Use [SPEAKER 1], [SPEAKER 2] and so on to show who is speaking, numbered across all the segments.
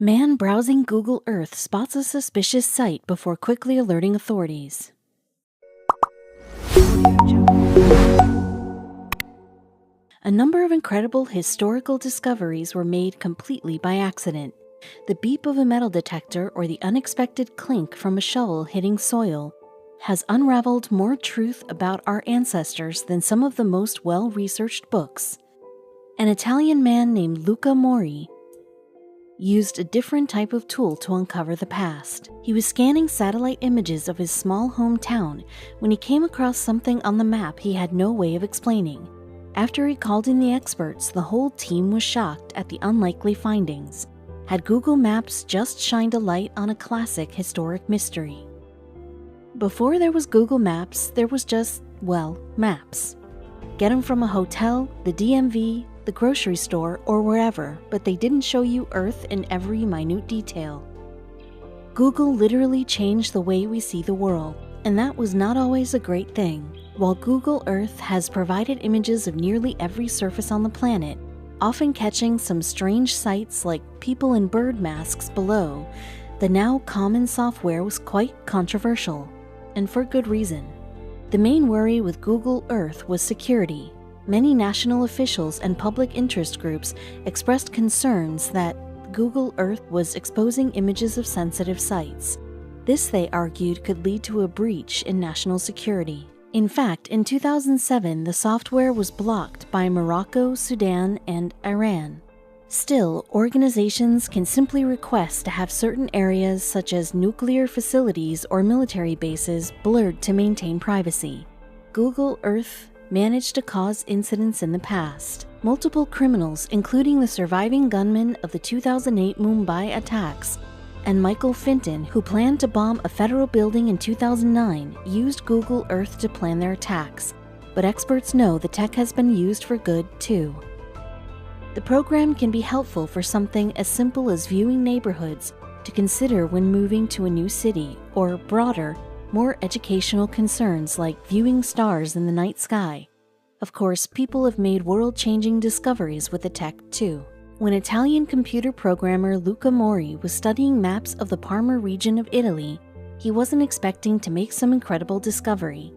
[SPEAKER 1] Man browsing Google Earth spots a suspicious site before quickly alerting authorities. A number of incredible historical discoveries were made completely by accident. The beep of a metal detector or the unexpected clink from a shovel hitting soil has unraveled more truth about our ancestors than some of the most well-researched books. An Italian man named Luca Mori used a different type of tool to uncover the past. He was scanning satellite images of his small hometown when he came across something on the map he had no way of explaining. After he called in the experts, the whole team was shocked at the unlikely findings. Had Google Maps just shined a light on a classic historic mystery? Before there was Google Maps, there was just, maps. Get them from a hotel, the DMV, the grocery store, or wherever, but they didn't show you Earth in every minute detail. Google literally changed the way we see the world, and that was not always a great thing. While Google Earth has provided images of nearly every surface on the planet, often catching some strange sights like people in bird masks below, the now common software was quite controversial, and for good reason. The main worry with Google Earth was security. Many national officials and public interest groups expressed concerns that Google Earth was exposing images of sensitive sites. This, they argued, could lead to a breach in national security. In fact, in 2007, the software was blocked by Morocco, Sudan, and Iran. Still, organizations can simply request to have certain areas such as nuclear facilities or military bases blurred to maintain privacy. Google Earth managed to cause incidents in the past. Multiple criminals, including the surviving gunman of the 2008 Mumbai attacks, and Michael Finton, who planned to bomb a federal building in 2009, used Google Earth to plan their attacks. But experts know the tech has been used for good, too. The program can be helpful for something as simple as viewing neighborhoods to consider when moving to a new city, or broader, more educational concerns like viewing stars in the night sky. Of course, people have made world-changing discoveries with the tech, too. When Italian computer programmer Luca Mori was studying maps of the Parma region of Italy, he wasn't expecting to make some incredible discovery.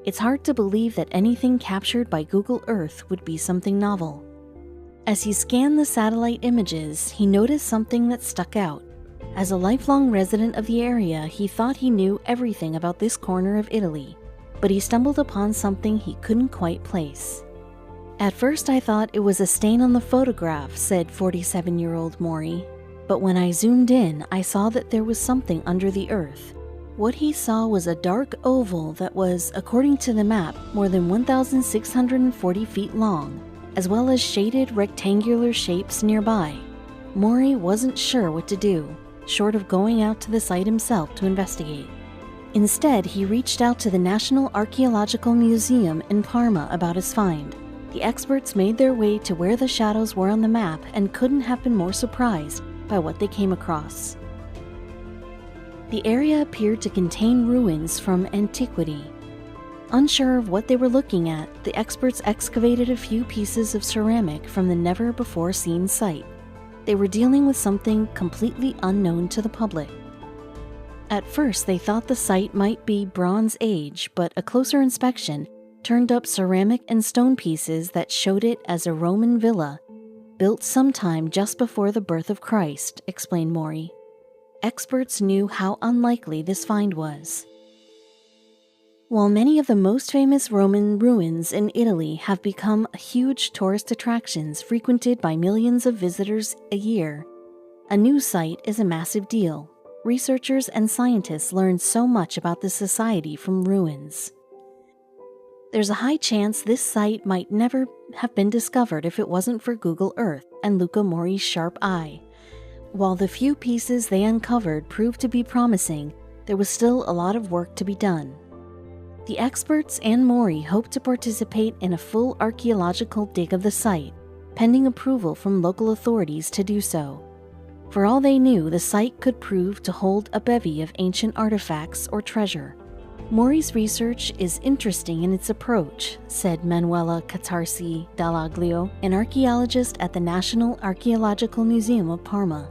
[SPEAKER 1] It's hard to believe that anything captured by Google Earth would be something novel. As he scanned the satellite images, he noticed something that stuck out. As a lifelong resident of the area, he thought he knew everything about this corner of Italy, but he stumbled upon something he couldn't quite place. At first I thought it was a stain on the photograph, said 47-year-old Mori, but when I zoomed in, I saw that there was something under the earth. What he saw was a dark oval that was, according to the map, more than 1,640 feet long, as well as shaded rectangular shapes nearby. Mori wasn't sure what to do, short of going out to the site himself to investigate. Instead, he reached out to the National Archaeological Museum in Parma about his find. The experts made their way to where the shadows were on the map and couldn't have been more surprised by what they came across. The area appeared to contain ruins from antiquity. Unsure of what they were looking at, the experts excavated a few pieces of ceramic from the never-before-seen site. They were dealing with something completely unknown to the public. At first, they thought the site might be Bronze Age, but a closer inspection turned up ceramic and stone pieces that showed it as a Roman villa, built sometime just before the birth of Christ, explained Mori. Experts knew how unlikely this find was. While many of the most famous Roman ruins in Italy have become huge tourist attractions frequented by millions of visitors a year, a new site is a massive deal. Researchers and scientists learn so much about the society from ruins. There's a high chance this site might never have been discovered if it wasn't for Google Earth and Luca Mori's sharp eye. While the few pieces they uncovered proved to be promising, there was still a lot of work to be done. The experts and Mori hope to participate in a full archaeological dig of the site, pending approval from local authorities to do so. For all they knew, the site could prove to hold a bevy of ancient artifacts or treasure. Mori's research is interesting in its approach, said Manuela Catarsi Dallaglio, an archaeologist at the National Archaeological Museum of Parma.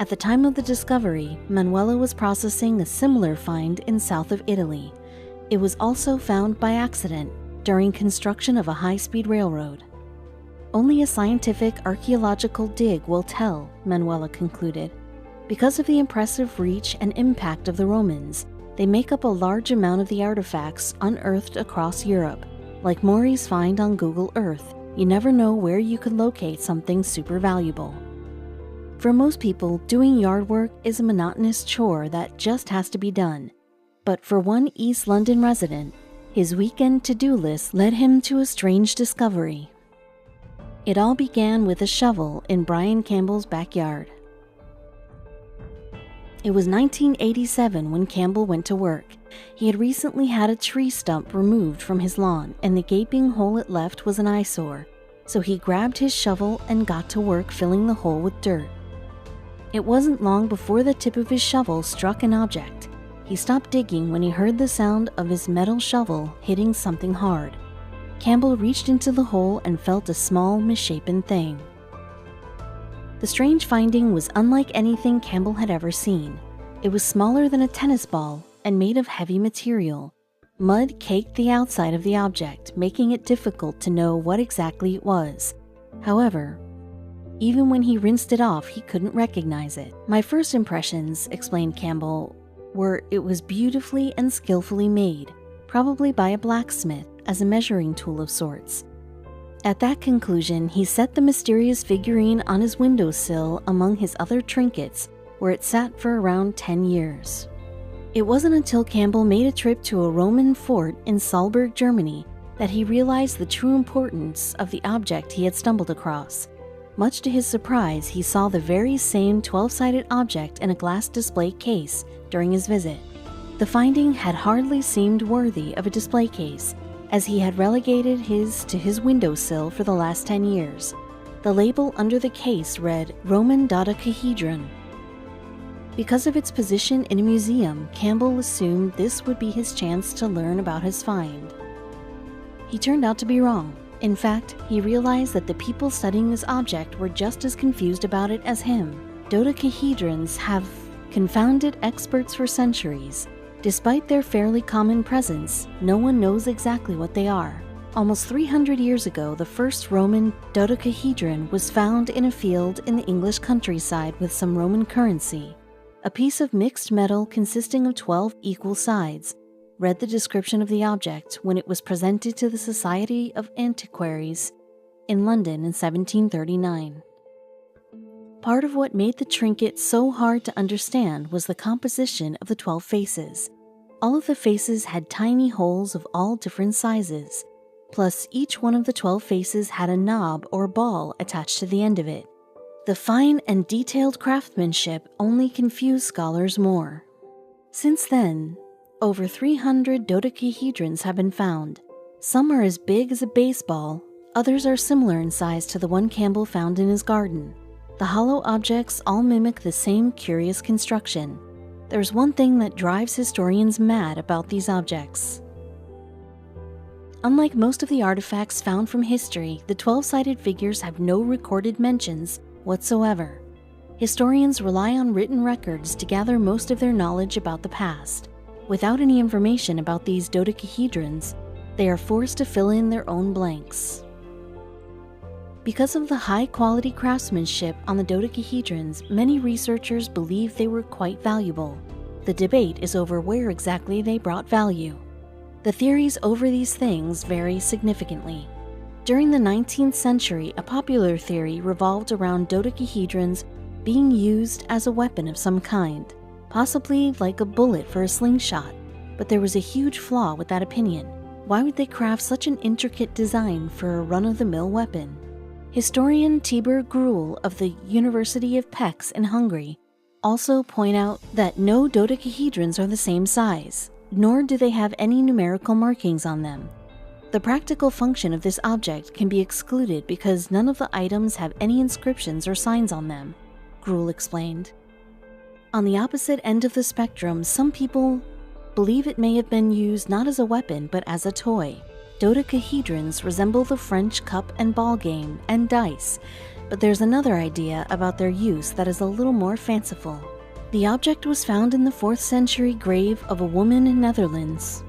[SPEAKER 1] At the time of the discovery, Manuela was processing a similar find in south of Italy. It was also found by accident during construction of a high-speed railroad. Only a scientific archaeological dig will tell, Manuela concluded. Because of the impressive reach and impact of the Romans, they make up a large amount of the artifacts unearthed across Europe. Like Maury's find on Google Earth, you never know where you could locate something super valuable. For most people, doing yard work is a monotonous chore that just has to be done. But for one East London resident, his weekend to-do list led him to a strange discovery. It all began with a shovel in Brian Campbell's backyard. It was 1987 when Campbell went to work. He had recently had a tree stump removed from his lawn, and the gaping hole it left was an eyesore, so he grabbed his shovel and got to work filling the hole with dirt. It wasn't long before the tip of his shovel struck an object. He stopped digging when he heard the sound of his metal shovel hitting something hard. Campbell reached into the hole and felt a small, misshapen thing. The strange finding was unlike anything Campbell had ever seen. It was smaller than a tennis ball and made of heavy material. Mud caked the outside of the object, making it difficult to know what exactly it was. However, even when he rinsed it off, he couldn't recognize it. "My first impressions," explained Campbell, were it was beautifully and skillfully made, probably by a blacksmith, as a measuring tool of sorts. At that conclusion, he set the mysterious figurine on his windowsill among his other trinkets, where it sat for around 10 years. It wasn't until Campbell made a trip to a Roman fort in Salzburg, Germany, that he realized the true importance of the object he had stumbled across. Much to his surprise, he saw the very same 12-sided object in a glass display case during his visit. The finding had hardly seemed worthy of a display case, as he had relegated his to his windowsill for the last 10 years. The label under the case read Roman dodecahedron. Because of its position in a museum, Campbell assumed this would be his chance to learn about his find. He turned out to be wrong. In fact, he realized that the people studying this object were just as confused about it as him. Dodecahedrons have confounded experts for centuries. Despite their fairly common presence, no one knows exactly what they are. Almost 300 years ago, the first Roman dodecahedron was found in a field in the English countryside with some Roman currency. A piece of mixed metal consisting of 12 equal sides, read the description of the object when it was presented to the Society of Antiquaries in London in 1739. Part of what made the trinket so hard to understand was the composition of the 12 faces. All of the faces had tiny holes of all different sizes, plus each one of the 12 faces had a knob or ball attached to the end of it. The fine and detailed craftsmanship only confused scholars more. Since then, over 300 dodecahedrons have been found. Some are as big as a baseball, others are similar in size to the one Campbell found in his garden. The hollow objects all mimic the same curious construction. There's one thing that drives historians mad about these objects. Unlike most of the artifacts found from history, the 12-sided figures have no recorded mentions whatsoever. Historians rely on written records to gather most of their knowledge about the past. Without any information about these dodecahedrons, they are forced to fill in their own blanks. Because of the high-quality craftsmanship on the dodecahedrons, many researchers believe they were quite valuable. The debate is over where exactly they brought value. The theories over these things vary significantly. During the 19th century, a popular theory revolved around dodecahedrons being used as a weapon of some kind, possibly like a bullet for a slingshot, but there was a huge flaw with that opinion. Why would they craft such an intricate design for a run-of-the-mill weapon? Historian Tibor Gruel of the University of Pécs in Hungary also point out that no dodecahedrons are the same size, nor do they have any numerical markings on them. The practical function of this object can be excluded because none of the items have any inscriptions or signs on them, Gruel explained. On the opposite end of the spectrum, some people believe it may have been used not as a weapon but as a toy. Dodecahedrons resemble the French cup and ball game and dice, but there's another idea about their use that is a little more fanciful. The object was found in the 4th century grave of a woman in Netherlands.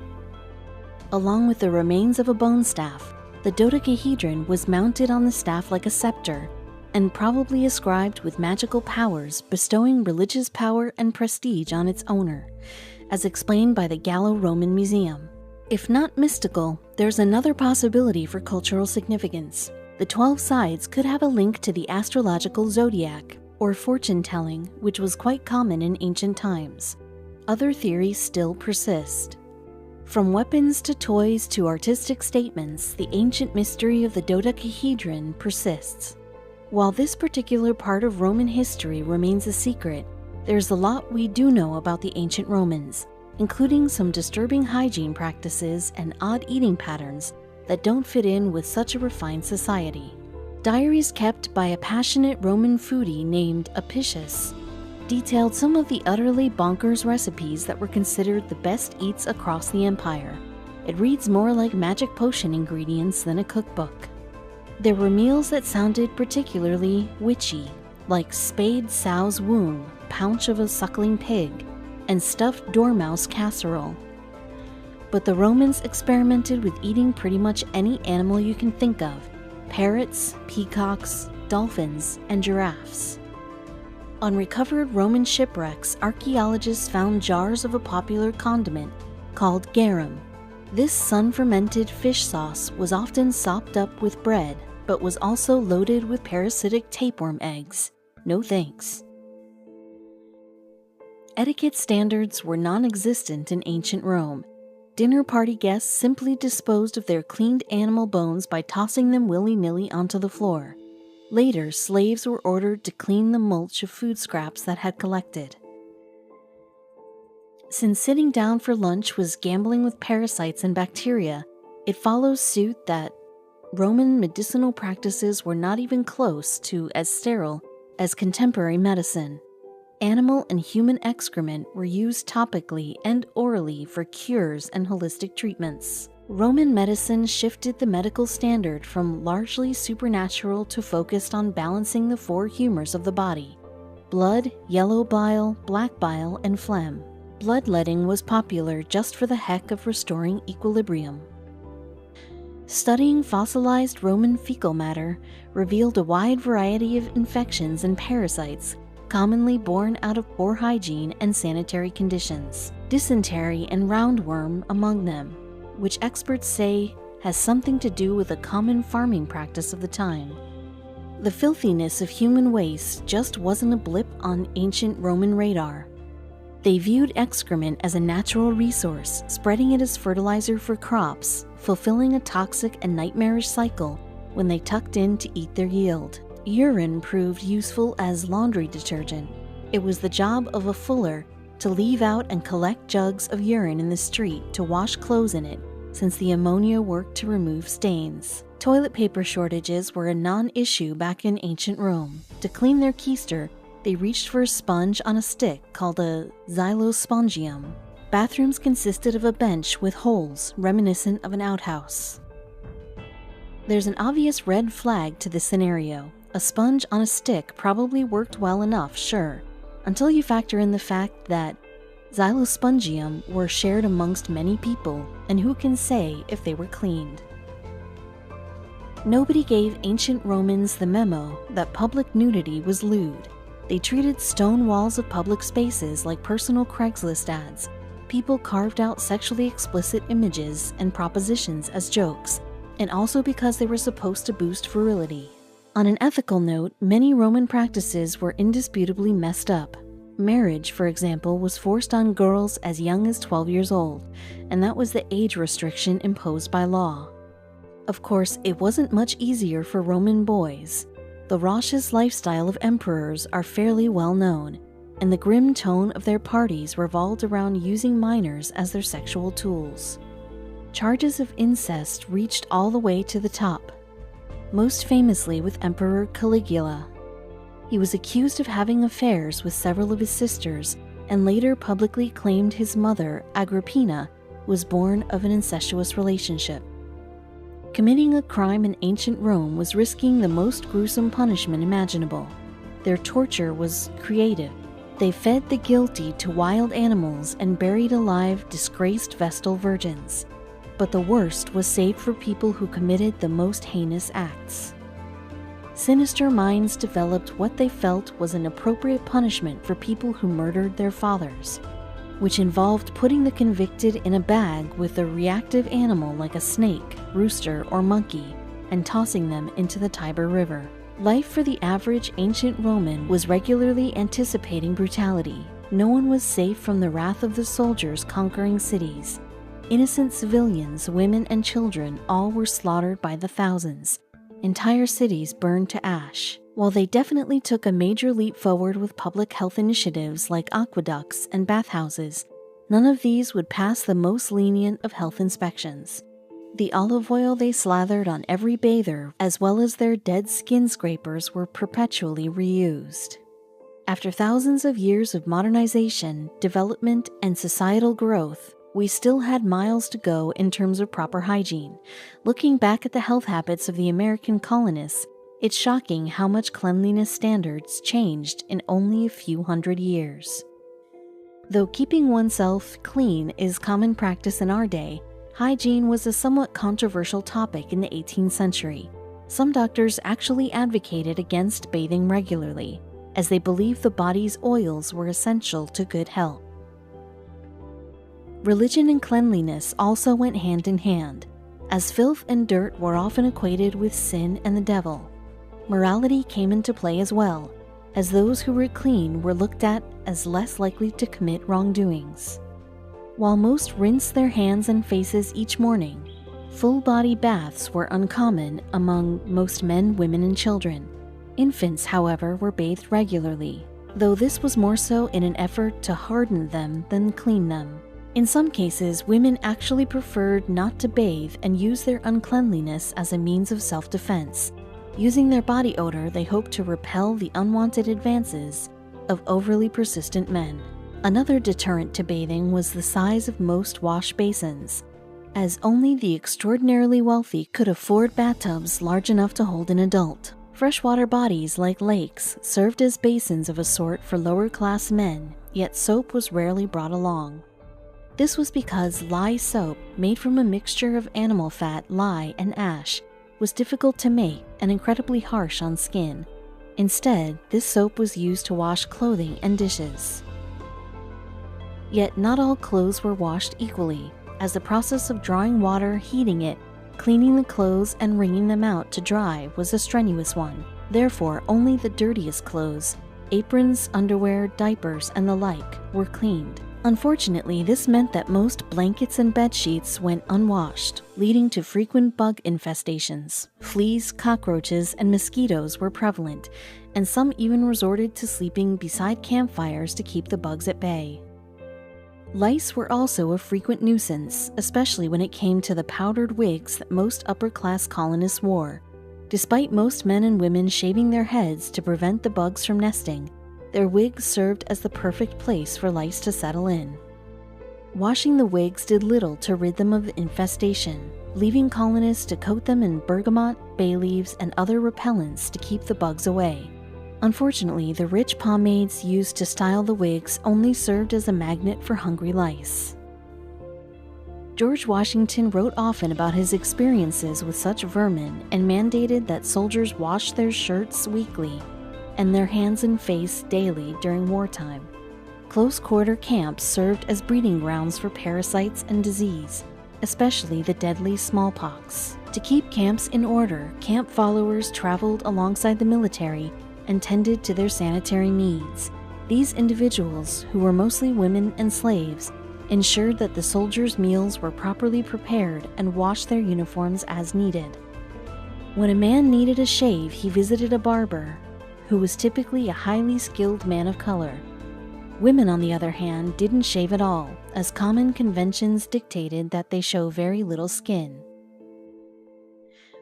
[SPEAKER 1] Along with the remains of a bone staff, the dodecahedron was mounted on the staff like a scepter, and probably ascribed with magical powers, bestowing religious power and prestige on its owner, as explained by the Gallo-Roman Museum. If not mystical, there's another possibility for cultural significance. The 12 sides could have a link to the astrological zodiac, or fortune-telling, which was quite common in ancient times. Other theories still persist. From weapons to toys to artistic statements, the ancient mystery of the dodecahedron persists. While this particular part of Roman history remains a secret, there's a lot we do know about the ancient Romans, including some disturbing hygiene practices and odd eating patterns that don't fit in with such a refined society. Diaries kept by a passionate Roman foodie named Apicius detailed some of the utterly bonkers recipes that were considered the best eats across the empire. It reads more like magic potion ingredients than a cookbook. There were meals that sounded particularly witchy, like spade sow's womb, paunch of a suckling pig, and stuffed dormouse casserole. But the Romans experimented with eating pretty much any animal you can think of: parrots, peacocks, dolphins, and giraffes. On recovered Roman shipwrecks, archaeologists found jars of a popular condiment called garum. This sun-fermented fish sauce was often sopped up with bread, but was also loaded with parasitic tapeworm eggs. No thanks. Etiquette standards were non-existent in ancient Rome. Dinner party guests simply disposed of their cleaned animal bones by tossing them willy-nilly onto the floor. Later, slaves were ordered to clean the mulch of food scraps that had collected. Since sitting down for lunch was gambling with parasites and bacteria, it follows suit that Roman medicinal practices were not even close to as sterile as contemporary medicine. Animal and human excrement were used topically and orally for cures and holistic treatments. Roman medicine shifted the medical standard from largely supernatural to focused on balancing the 4 humors of the body: blood, yellow bile, black bile, and phlegm. Bloodletting was popular just for the heck of restoring equilibrium. Studying fossilized Roman fecal matter revealed a wide variety of infections and parasites commonly born out of poor hygiene and sanitary conditions, dysentery and roundworm among them, which experts say has something to do with a common farming practice of the time. The filthiness of human waste just wasn't a blip on ancient Roman radar. They viewed excrement as a natural resource, spreading it as fertilizer for crops, fulfilling a toxic and nightmarish cycle when they tucked in to eat their yield. Urine proved useful as laundry detergent. It was the job of a fuller to leave out and collect jugs of urine in the street to wash clothes in it, since the ammonia worked to remove stains. Toilet paper shortages were a non-issue back in ancient Rome. To clean their keister, they reached for a sponge on a stick called a xylospongium. Bathrooms consisted of a bench with holes reminiscent of an outhouse. There's an obvious red flag to this scenario. A sponge on a stick probably worked well enough, sure, until you factor in the fact that xylospongium were shared amongst many people, and who can say if they were cleaned. Nobody gave ancient Romans the memo that public nudity was lewd. They treated stone walls of public spaces like personal Craigslist ads. People carved out sexually explicit images and propositions as jokes, and also because they were supposed to boost virility. On an ethical note, many Roman practices were indisputably messed up. Marriage, for example, was forced on girls as young as 12 years old, and that was the age restriction imposed by law. Of course, it wasn't much easier for Roman boys. The raucous lifestyle of emperors are fairly well known, and the grim tone of their parties revolved around using minors as their sexual tools. Charges of incest reached all the way to the top, most famously with Emperor Caligula. He was accused of having affairs with several of his sisters, and later publicly claimed his mother, Agrippina, was born of an incestuous relationship. Committing a crime in ancient Rome was risking the most gruesome punishment imaginable. Their torture was creative. They fed the guilty to wild animals and buried alive disgraced Vestal virgins. But the worst was saved for people who committed the most heinous acts. Sinister minds developed what they felt was an appropriate punishment for people who murdered their fathers, which involved putting the convicted in a bag with a reactive animal like a snake, rooster, or monkey, and tossing them into the Tiber River. Life for the average ancient Roman was regularly anticipating brutality. No one was safe from the wrath of the soldiers conquering cities. Innocent civilians, women, and children all were slaughtered by the thousands. Entire cities burned to ash. While they definitely took a major leap forward with public health initiatives like aqueducts and bathhouses, none of these would pass the most lenient of health inspections. The olive oil they slathered on every bather, as well as their dead skin scrapers, were perpetually reused. After thousands of years of modernization, development, and societal growth, we still had miles to go in terms of proper hygiene. Looking back at the health habits of the American colonists, it's shocking how much cleanliness standards changed in only a few hundred years. Though keeping oneself clean is common practice in our day, hygiene was a somewhat controversial topic in the 18th century. Some doctors actually advocated against bathing regularly, as they believed the body's oils were essential to good health. Religion and cleanliness also went hand in hand, as filth and dirt were often equated with sin and the devil. Morality came into play as well, as those who were clean were looked at as less likely to commit wrongdoings. While most rinsed their hands and faces each morning, full-body baths were uncommon among most men, women, and children. Infants, however, were bathed regularly, though this was more so in an effort to harden them than clean them. In some cases, women actually preferred not to bathe and use their uncleanliness as a means of self-defense. Using their body odor, they hoped to repel the unwanted advances of overly persistent men. Another deterrent to bathing was the size of most wash basins, as only the extraordinarily wealthy could afford bathtubs large enough to hold an adult. Freshwater bodies like lakes served as basins of a sort for lower-class men, yet soap was rarely brought along. This was because lye soap, made from a mixture of animal fat, lye, and ash, was difficult to make and incredibly harsh on skin. Instead, this soap was used to wash clothing and dishes. Yet not all clothes were washed equally, as the process of drawing water, heating it, cleaning the clothes, and wringing them out to dry was a strenuous one. Therefore, only the dirtiest clothes, aprons, underwear, diapers, and the like, were cleaned. Unfortunately, this meant that most blankets and bed sheets went unwashed, leading to frequent bug infestations. Fleas, cockroaches, and mosquitoes were prevalent, and some even resorted to sleeping beside campfires to keep the bugs at bay. Lice were also a frequent nuisance, especially when it came to the powdered wigs that most upper-class colonists wore. Despite most men and women shaving their heads to prevent the bugs from nesting, their wigs served as the perfect place for lice to settle in. Washing the wigs did little to rid them of the infestation, leaving colonists to coat them in bergamot, bay leaves, and other repellents to keep the bugs away. Unfortunately, the rich pomades used to style the wigs only served as a magnet for hungry lice. George Washington wrote often about his experiences with such vermin and mandated that soldiers wash their shirts weekly and their hands and face daily during wartime. Close-quarter camps served as breeding grounds for parasites and disease, especially the deadly smallpox. To keep camps in order, camp followers traveled alongside the military and tended to their sanitary needs. These individuals, who were mostly women and slaves, ensured that the soldiers' meals were properly prepared and washed their uniforms as needed. When a man needed a shave, he visited a barber, who was typically a highly skilled man of color. Women, on the other hand, didn't shave at all, as common conventions dictated that they show very little skin.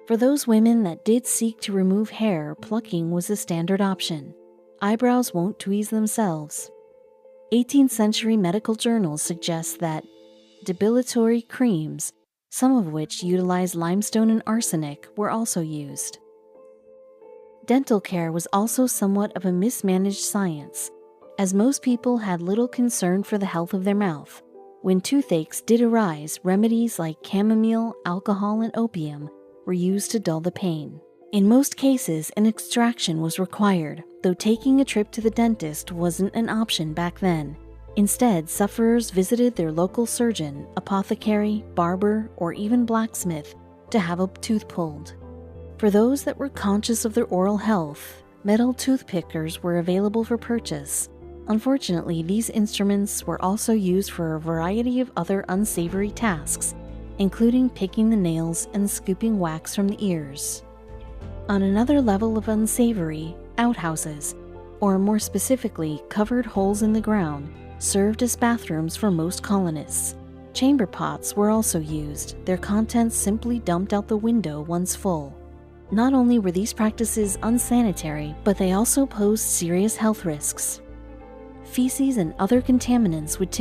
[SPEAKER 1] For those women that did seek to remove hair, plucking was a standard option. Eyebrows won't tweeze themselves. 18th century medical journals suggest that depilatory creams, some of which utilized limestone and arsenic, were also used. Dental care was also somewhat of a mismanaged science, as most people had little concern for the health of their mouth. When toothaches did arise, remedies like chamomile, alcohol, and opium were used to dull the pain. In most cases, an extraction was required, though taking a trip to the dentist wasn't an option back then. Instead, sufferers visited their local surgeon, apothecary, barber, or even blacksmith to have a tooth pulled. For those that were conscious of their oral health, metal tooth pickers were available for purchase. Unfortunately, these instruments were also used for a variety of other unsavory tasks, including picking the nails and scooping wax from the ears. On another level of unsavory, outhouses, or more specifically, covered holes in the ground, served as bathrooms for most colonists. Chamber pots were also used, their contents simply dumped out the window once full. Not only were these practices unsanitary, but they also posed serious health risks. Feces and other contaminants would typically